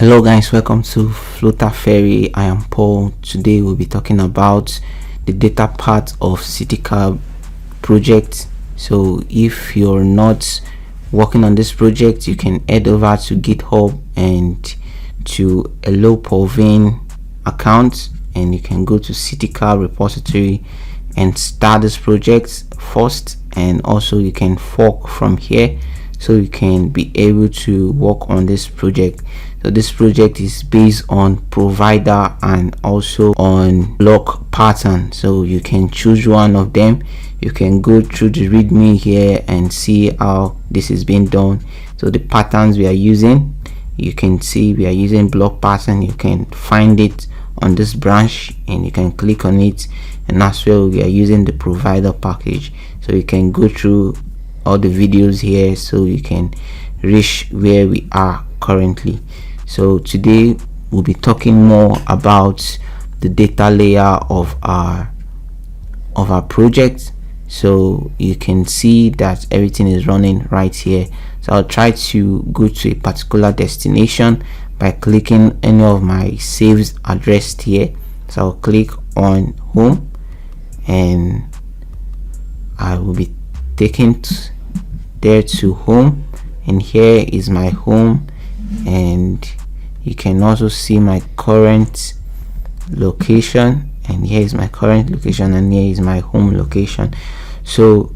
Hello guys, welcome to Flutter Ferry. I am Paul. Today we'll be talking about the data part of CityCab project. So if you're not working on this project, you can head over to GitHub and to a Ep12a account, and you can go to CityCab repository and start this project first, and also you can fork from here so you can be able to work on this project. So this project is based on provider and also on block pattern, so you can choose one of them. You can go through the readme here and see how this is being done. So the patterns we are using, you can see we are using block pattern. You can find it on this branch and you can click on it, and as well we are using the provider package. So you can go through all the videos here so you can reach where we are currently. So today we'll be talking more about the data layer of our project. So you can see that everything is running right here. So I'll try to go to a particular destination by clicking any of my saved address here. So I'll click on home and I will be taken there to home, and here is my home, and you can also see my current location, and here is my current location, and here is my home location. So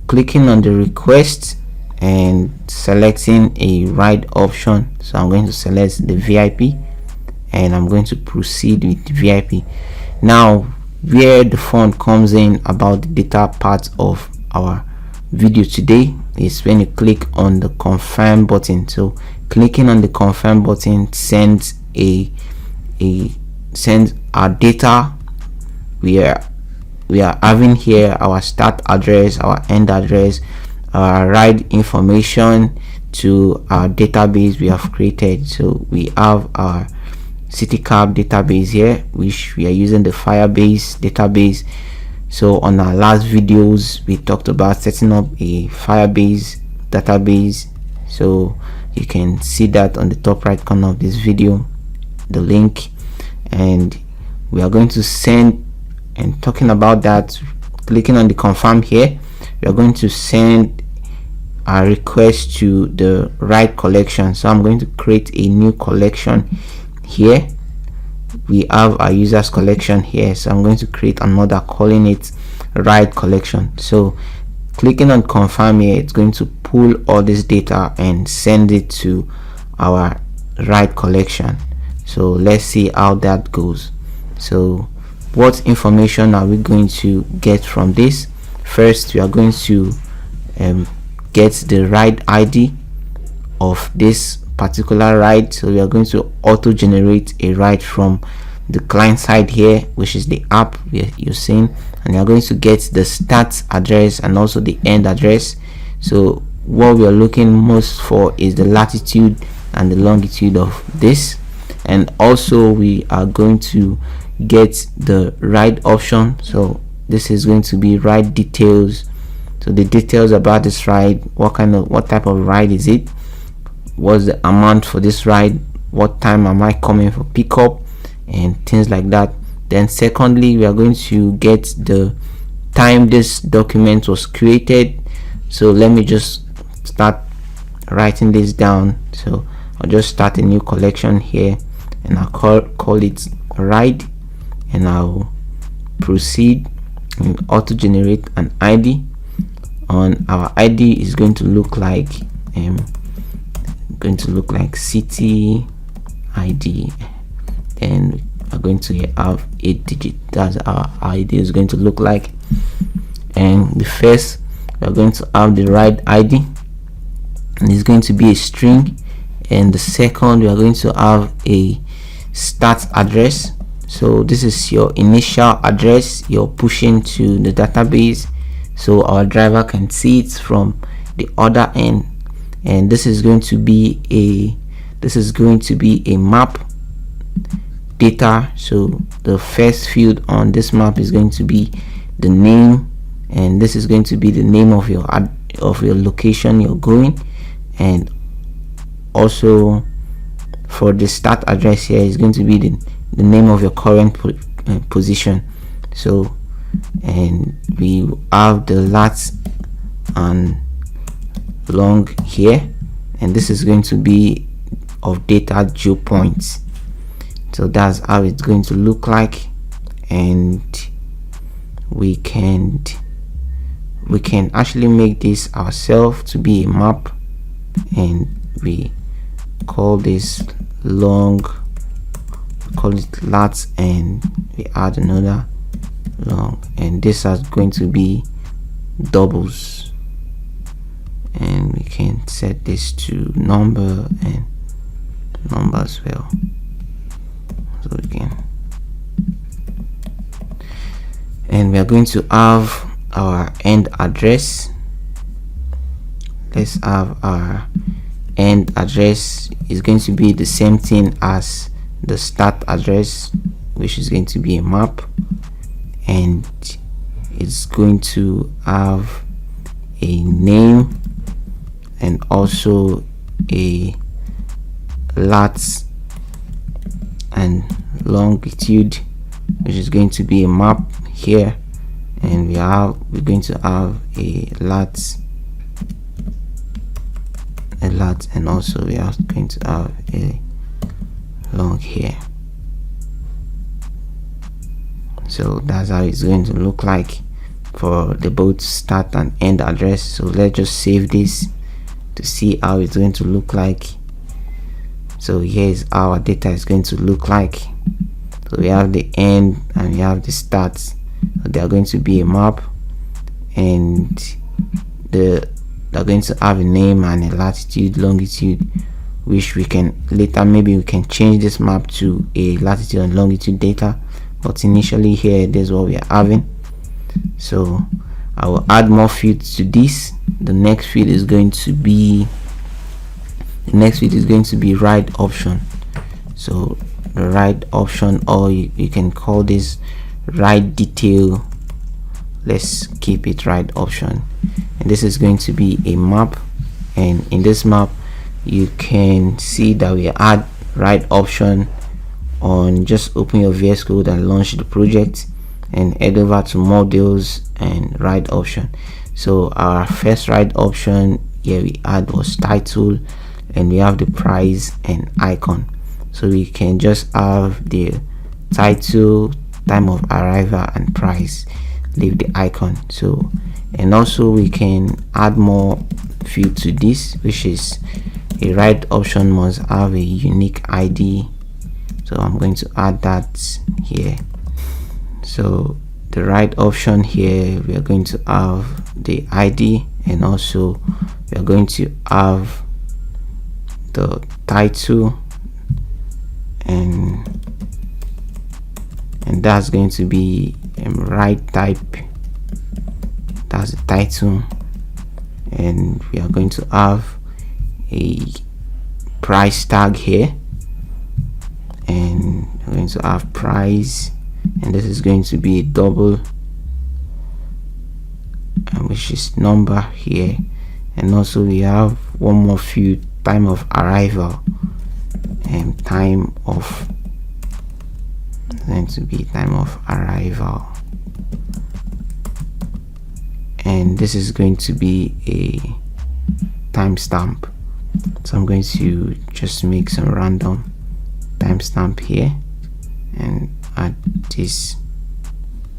clicking on the request and selecting a ride option, so I'm going to select the VIP and I'm going to proceed with VIP. Now where the fun comes in about the data part of our video today is when you click on the confirm button. So clicking on the confirm button sends our data. We are having here our start address, our end address, our ride information to our database we have created. So we have our CityCab database here, which we are using the Firebase database. So on our last videos we talked about setting up a Firebase database, so you can see that on the top right corner of this video, the link. And we are going to send, and talking about that, clicking on the confirm here, we are going to send a request to the ride collection. So I'm going to create a new collection here. We have our users collection here, so I'm going to create another calling it ride collection. So clicking on confirm here, it's going to pull all this data and send it to our ride collection. So let's see how that goes. So what information are we going to get from this? First, we are going to get the ride ID of this particular ride. So we are going to auto generate a ride from the client side here, which is the app you're seeing, and you're going to get the start address and also the end address. So what we are looking most for is the latitude and the longitude of this, and also we are going to get the ride option. So this is going to be ride details. So the details about this ride, what type of ride is it, what's the amount for this ride, what time am I coming for pickup, and things like that. Then secondly, we are going to get the time this document was created. So let me just start writing this down. So I'll just start a new collection here, and I'll call it ride, and I'll proceed and auto generate an ID. On our ID is going to look like city ID, and we're going to have 8 digits. That's our ID is going to look like. And the first, we're going to have the ride ID, and it's going to be a string. And the second, we are going to have a start address. So this is your initial address you're pushing to the database, so our driver can see it from the other end. And this is going to be a map data. So the first field on this map is going to be the name, and this is going to be the name of your location you're going. And also for the start address here is going to be the name of your current position. So, and we have the lat and long here, and this is going to be of data due points. So that's how it's going to look like, and we can actually make this ourselves to be a map, and we call this long, call it lat, and we add another long, and this is going to be doubles, and we can set this to number and number as well. So again, and we are going to have our end address. Let's have our end address is going to be the same thing as the start address, which is going to be a map, and it's going to have a name and also a lat and longitude, which is going to be a map here, and we're going to have a lat, and also we are going to have a long here. So that's how it's going to look like for the both start and end address. So let's just save this to see how it's going to look like. So here's how our data is going to look like. So we have the end and we have the start. They are going to be a map, and they're going to have a name and a latitude, longitude, which we can later, maybe we can change this map to a latitude and longitude data, but initially here, this is what we are having. So I will add more fields to this. The next field is going to be write option. So the write option, or you can call this write detail. Let's keep it write option, and this is going to be a map, and in this map you can see that we add write option on. Just open your VS Code and launch the project and head over to modules and write option. So our first write option here we add was title, and we have the price and icon. So we can just have the title, time of arrival, and price, leave the icon. So, and also we can add more field to this, which is a write option must have a unique ID. So I'm going to add that here. So the write option here, we are going to have the ID, and also we are going to have the title, and that's going to be write type, that's the title, and we are going to have a price tag here, and we're going to have price, and this is going to be a double, and which is number here, and also we have one more field, time of arrival, and time of, going to be time of arrival, and this is going to be a timestamp. So I'm going to just make some random timestamp here and add this.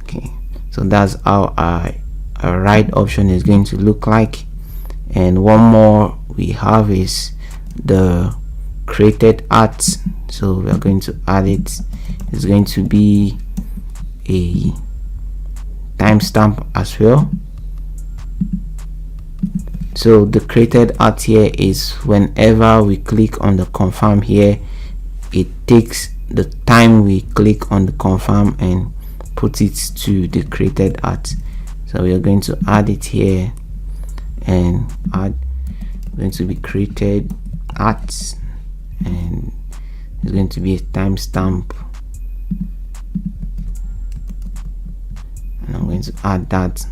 Okay, so that's how our write option is going to look like. And one more we have is the created art. So we are going to add it. It's going to be a timestamp as well. So the created art here is whenever we click on the confirm here, it takes the time we click on the confirm and put it to the created art. So we are going to add it here, and add going to be created art, and it's going to be a timestamp, and I'm going to add that.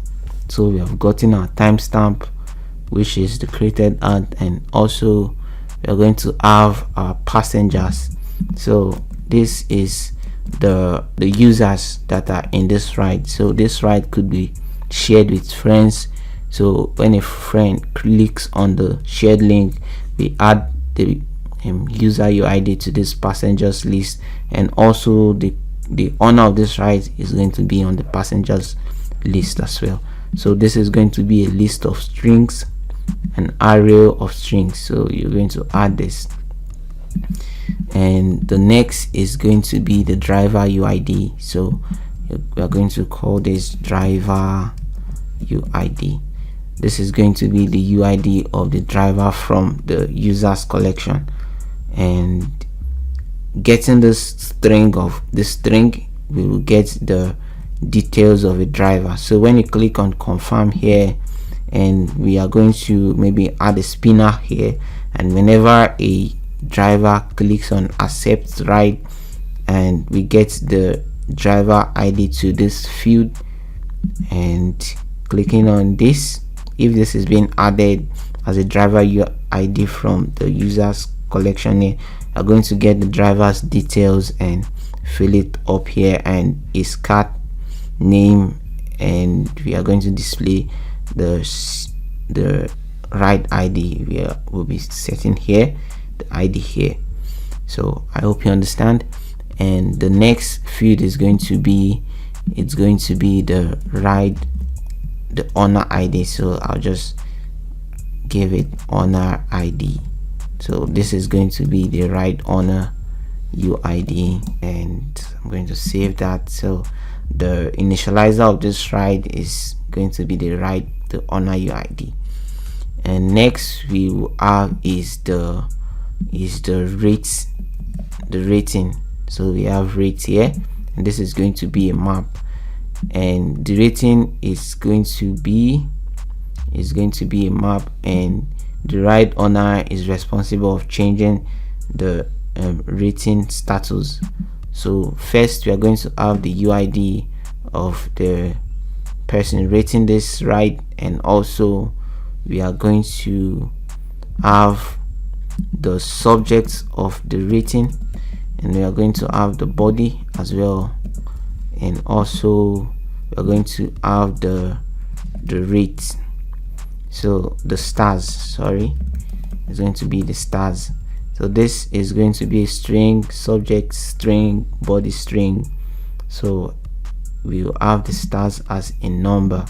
So we have gotten our timestamp, which is the created art, and also we are going to have our passengers. So this is the users that are in this ride. So this ride could be shared with friends. So when a friend clicks on the shared link, we add the user UID to this passengers list, and also the owner of this ride is going to be on the passengers list as well. So this is going to be a list of strings, an array of strings. So you're going to add this, and the next is going to be the driver UID. So we are going to call this driver UID. This is going to be the UID of the driver from the users collection, and getting this string, we will get the details of a driver. So when you click on confirm here, and we are going to maybe add a spinner here, and whenever a driver clicks on accept ride, and we get the driver ID to this field, and clicking on this, if this is being added as a driver ID from the users collection here, are going to get the driver's details and fill it up here, and his card name, and we are going to display the ride ID. Will be setting here the ID here. So I hope you understand. And the next field is going to be, it's going to be the owner ID. So I'll just give it owner ID. So this is going to be the ride owner UID, and I'm going to save that. So the initializer of this ride is going to be the owner UID. And next we will have is the rating. So we have rate here, and this is going to be a map, and the rating is going to be a map, and the ride owner is responsible of changing the rating status. So first we are going to have the UID of the person rating this ride, and also we are going to have the subject of the rating, and we are going to have the body as well, and also we are going to have the rate. So the stars, sorry, is going to be the stars. So this is going to be a string, subject string, body string. So we will have the stars as a number,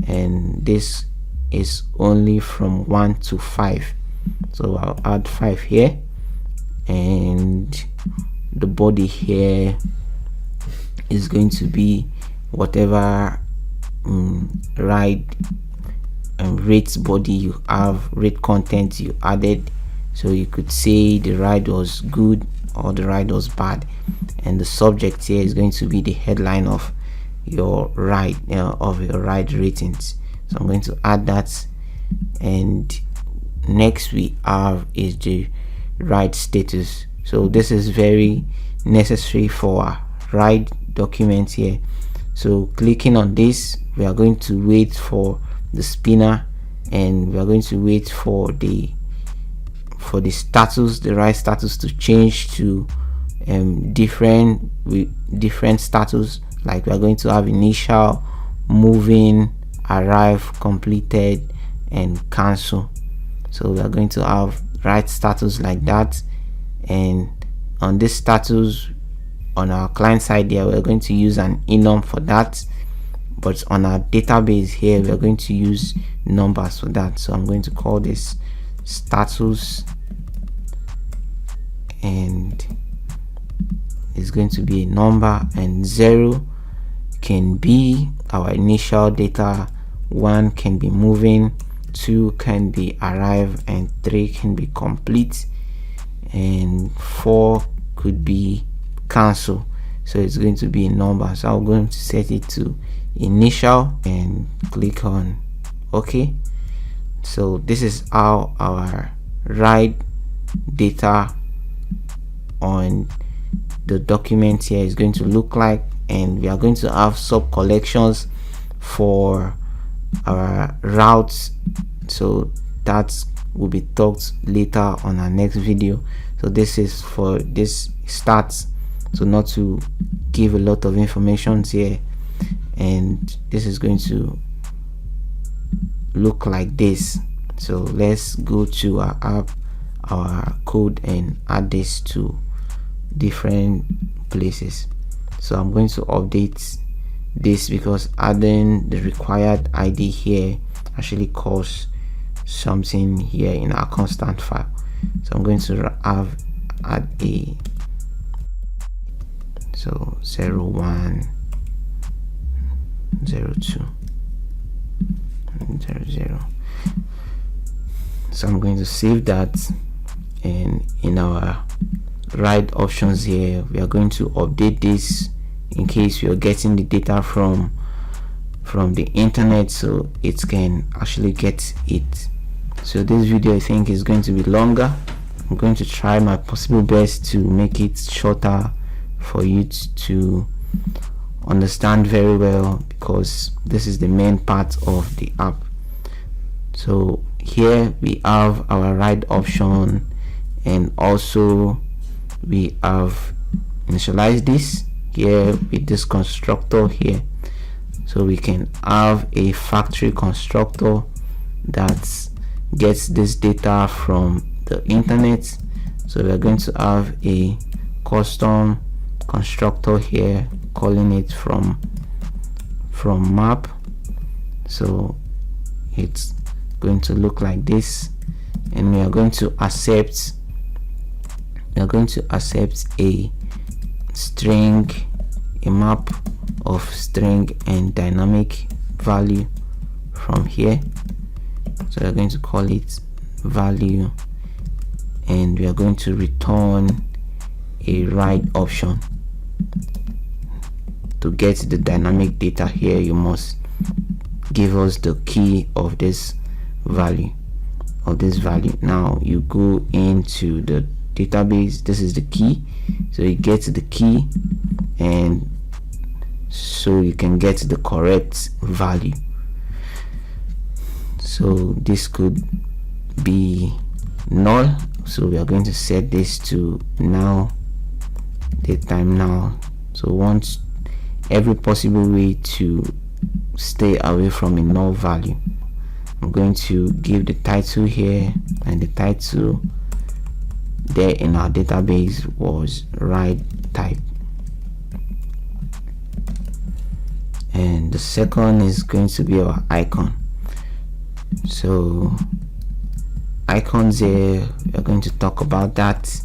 and this is only from 1 to 5. So I'll add 5 here, and the body here is going to be whatever ride rate body you have, rate content you added. So you could say the ride was good or the ride was bad, and the subject here is going to be the headline of your ride, ratings. So I'm going to add that. And next we have is the ride status. So this is very necessary for our ride document here. So clicking on this, we are going to wait for the spinner, and we are going to wait for the status, the ride status, to change to different status. Like we are going to have initial, moving, arrive, completed, and cancel. So we are going to have ride status like that, and on this status on our client side here, we're going to use an enum for that, but on our database here we are going to use numbers for that. So I'm going to call this status, and it's going to be a number, and 0 can be our initial data, 1 can be moving, 2 can be arrive, and 3 can be complete, and 4 could be cancel. So it's going to be a number. So I'm going to set it to initial and click on OK. So this is how our ride data on the document here is going to look like, and we are going to have sub collections for our routes. So that's will be talked later on our next video. So this is for this starts, so not to give a lot of information here, and this is going to look like this. So let's go to our app, our code, and add this to different places. So I'm going to update this because adding the required ID here actually costs something here in our constant file. So I'm going to add a 01 02 00. So I'm going to save that, and in our write options here we are going to update this in case you're getting the data from the internet, so it can actually get it. So this video I think is going to be longer. I'm going to try my possible best to make it shorter for you to understand very well, because this is the main part of the app. So here we have our write option, and also we have initialized this here with this constructor here. So we can have a factory constructor that gets this data from the internet. So we are going to have a custom constructor here, calling it from map. So it's going to look like this, and we are going to accept a string, a map of string and dynamic value from here. So we're going to call it value, and we are going to return a write option. To get the dynamic data here, you must give us the key of this value. Now you go into the database, this is the key, so you get the key, and so you can get the correct value. So this could be null, so we are going to set this to now, datetime now. So once, every possible way to stay away from a null value. I'm going to give the title here, and the title there in our database was write type, and the second is going to be our icon. So icons here, we are going to talk about that,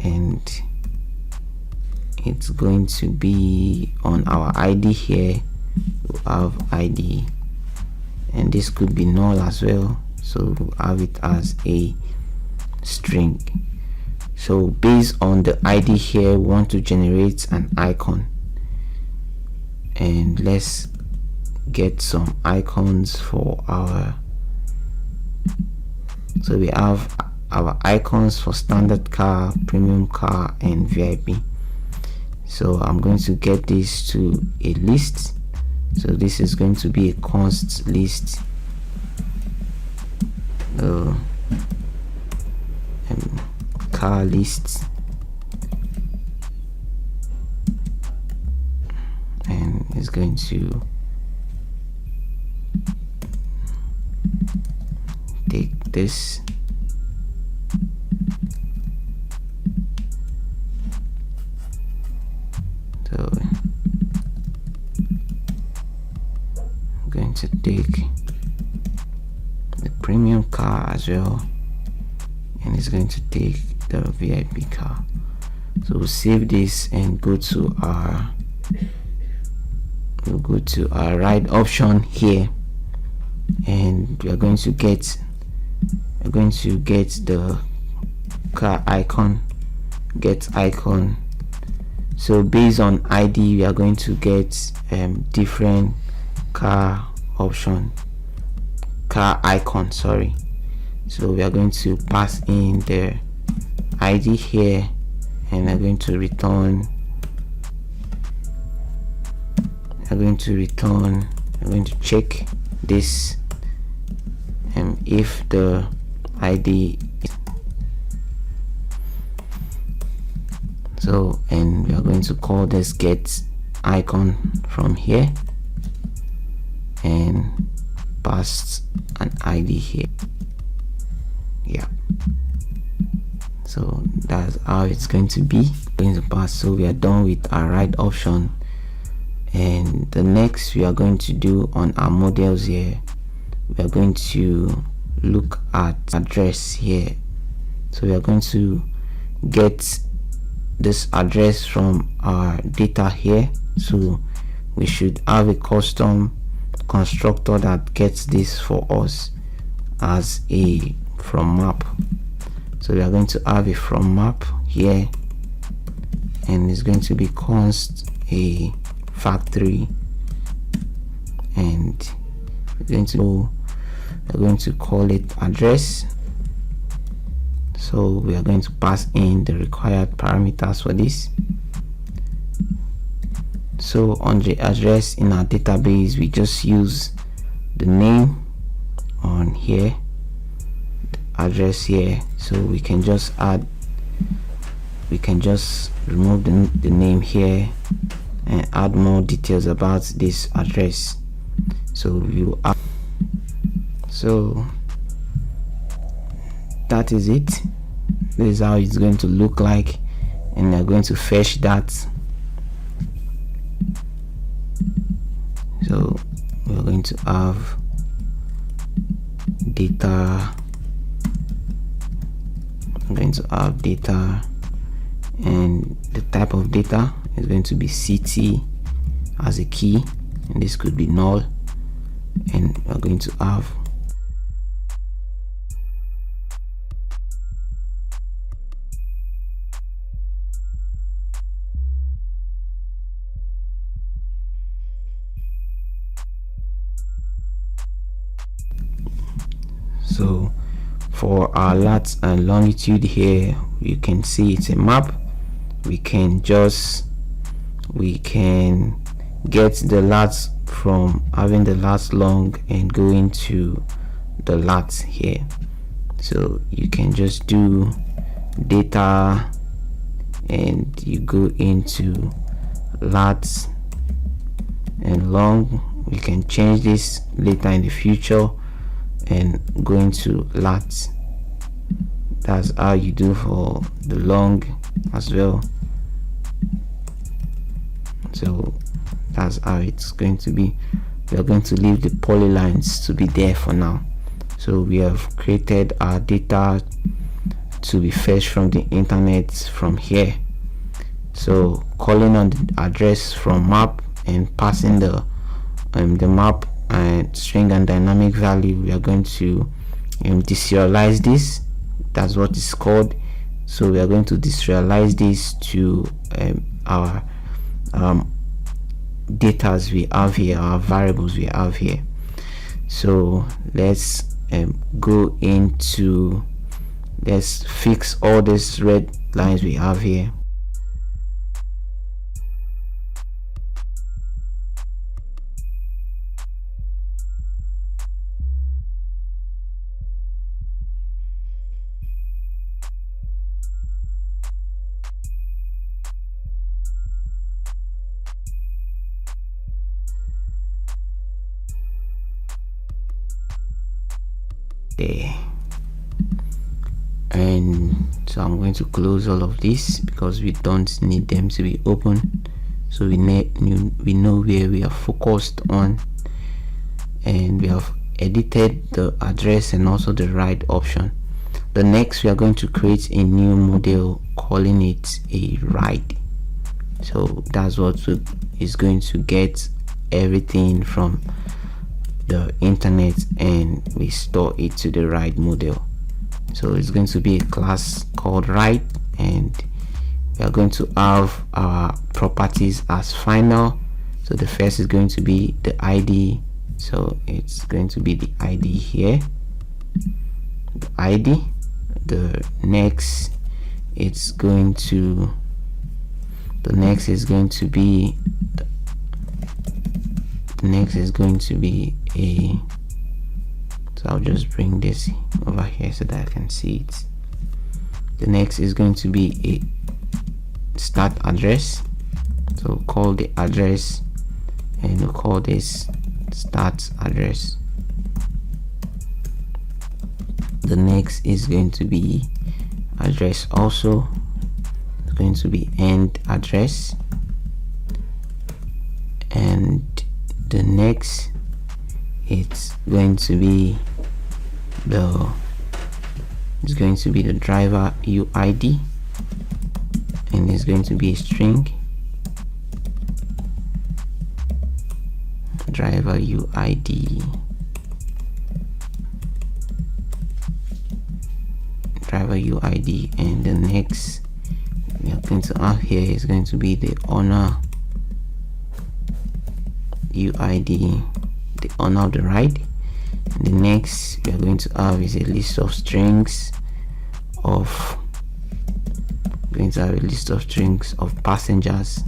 and it's going to be on our ID here. We have ID, and this could be null as well, so we'll have it as a string. So based on the ID here, we want to generate an icon, and let's get some icons for our, so we have our icons for standard car, premium car, and VIP. So I'm going to get this to a list. So this is going to be a const list, car list, and it's going to take this, so I'm going to take the premium car as well, and it's going to take the VIP car. So we'll save this and go to our write option here, and we are going to get the car icon, get icon. So based on ID, we are going to get different car icon, sorry. So we are going to pass in the ID here, and we're going to return, we're going to check this, if the id. So, and we are going to call this get icon from here and pass an id here. Yeah, so that's how it's going to be going to pass. So we are done with our right option, and the next we are going to do on our models here, we are going to look at address here. So we are going to get this address from our data here. So we should have a custom constructor that gets this for us as a from map. So we are going to have a from map here, and it's going to be const a factory, and we're going to call it address. So we are going to pass in the required parameters for this. So on the address in our database, we just use the name on here, the address here. So we can just remove the name here and add more details about this address. So that is it. This is how it's going to look like, and we're going to fetch that. So we're going to have data. I'm going to have data, and the type of data is going to be city as a key, and this could be null, and we're going to have so for our lat and longitude here, you can see it's a map. We can get the lats from having the lat long and go into the lats here. So you can just do data and you go into lats and long. We can change this later in the future and go into lats. That's how you do for the long as well. So that's how it's going to be. We are going to leave the polylines to be there for now. So we have created our data to be fetched from the internet from here. So calling on the address from map and passing the map and string and dynamic value, we are going to deserialize this. That's what it's called. So we are going to deserialize this to our data we have here, our variables we have here. So let's go into, let's fix all these red lines we have here. There, and so I'm going to close all of this because we don't need them to be open. So we know where we are focused on, and we have edited the address and also the right option. The next, we are going to create a new model calling it a ride. So that's what is going to get everything from the internet, and we store it to the ride model. So it's going to be a class called ride, and we are going to have our properties as final. So the first is going to be the ID. So it's going to be the ID here, the ID. The next is going to be a, so So I'll just bring this over here so that I can see it. The next is going to be a start address. So call the address and we'll call this start address. The next is going to be address also. It's going to be end address. And the next, it's going to be the driver UID, and it's going to be a string. Driver UID, and the next we are going to have here is going to be the owner UID, the owner of the ride. And the next we are going to have is a list of strings of passengers.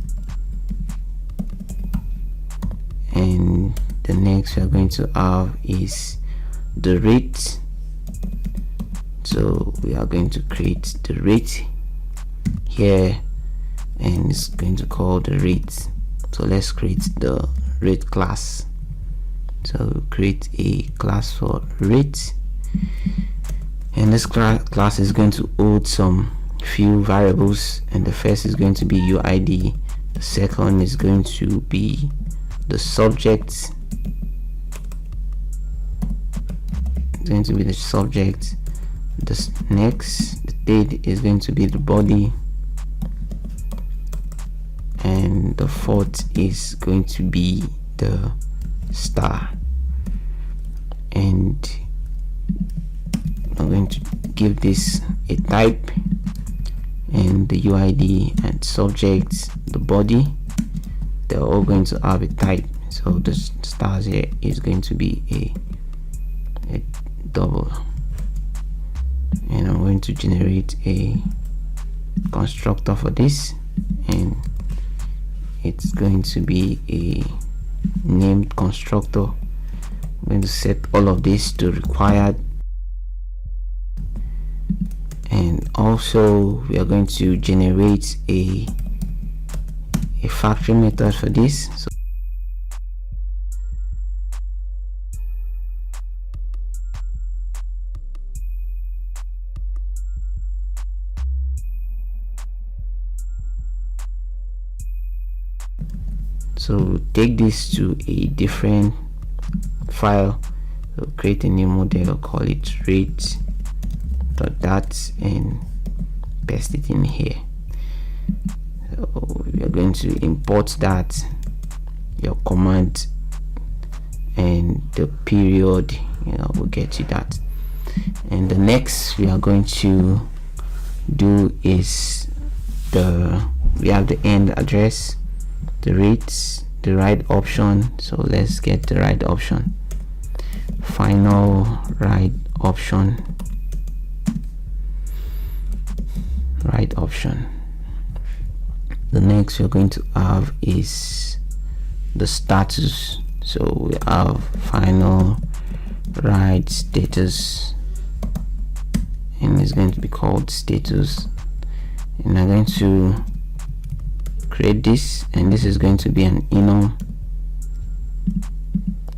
And the next we are going to have is the rate. So we are going to create the rate here, and it's going to call the rate. So let's create the rate class. So create a class for rate, and this class is going to hold some few variables, and the first is going to be UID, the second is going to be the subject, it's going to be the subject, the third is going to be the body, and the fourth is going to be the star. And I'm going to give this a type, and the UID and subject, the body, they're all going to have a type. So the stars here is going to be a double, and I'm going to generate a constructor for this, and it's going to be a named constructor. I'm going to set all of this to required, and also we are going to generate a factory method for this. So take this to a different file, so create a new model, call it rate.dat, and paste it in here. So we are going to import that, your command, and the period, will get you that. And the next we are going to do is we have the end address, the rates, the ride option. So let's get the ride option, final ride option. The next we're going to have is the status. So we have final ride status, and it's going to be called status. And I'm going to create this, and this is going to be an enum,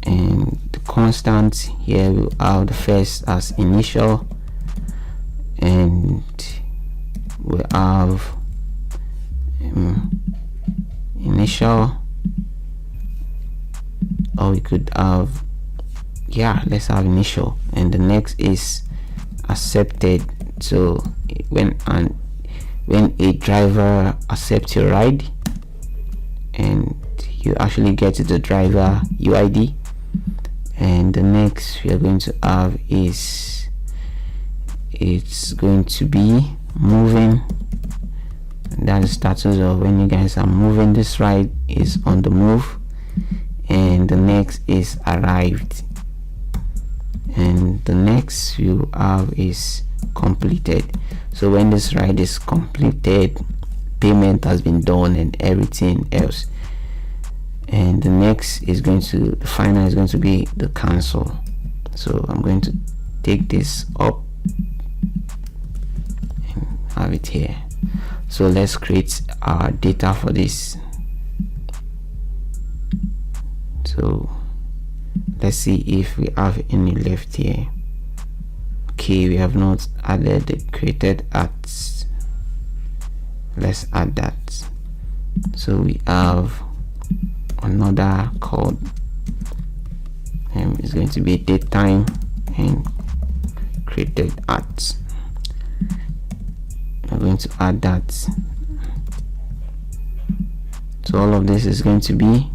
and the constant here will have the first as initial, and we have initial, or we could have, let's have initial. And the next is accepted. So when a driver accepts your ride, and you actually get to the driver UID. And the next we are going to have is, it's going to be moving, and that is status of when you guys are moving. This ride is on the move. And the next is arrived, and the next you have is completed. So when this ride is completed, payment has been done and everything else. And the next is going to, the final is going to be the cancel. So I'm going to take this up and have it here. So let's create our data for this. So let's see if we have any left here. Okay, we have not added the created at. Let's add that. So we have another called it's going to be date time and created at. I'm going to add that. So all of this is going to be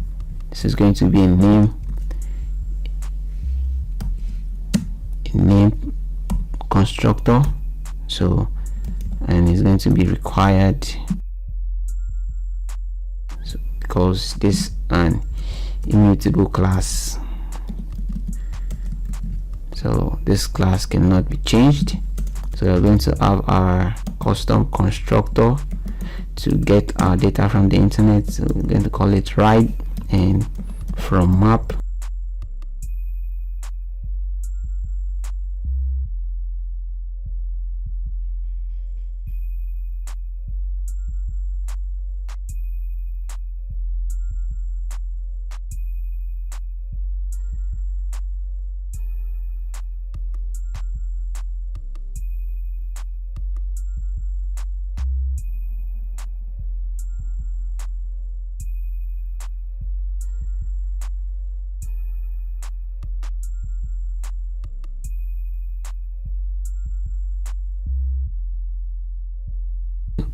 a name constructor. So, and it's going to be required, so because this an immutable class, so this class cannot be changed. So we're going to have our custom constructor to get our data from the internet. So we're going to call it write and from map.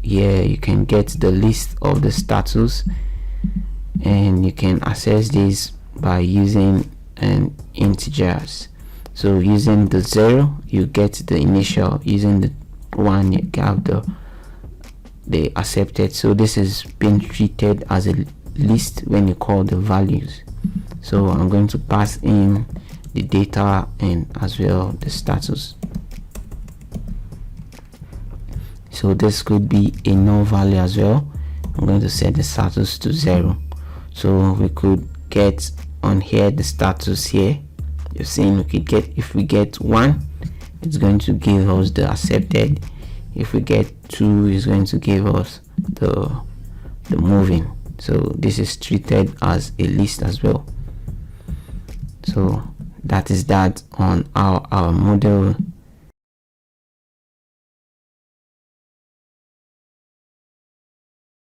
Here you can get the list of the status, and you can access this by using an integers. So using the 0 you get the initial, using the 1 you have the accepted. So this is being treated as a list when you call the values. So I'm going to pass in the data and as well the status. So this could be a null value as well. I'm going to set the status to 0. So we could get on here the status here. You're saying we could get, if we get 1, it's going to give us the accepted. If we get 2, it's going to give us the moving. So this is treated as a list as well. So that is that on our model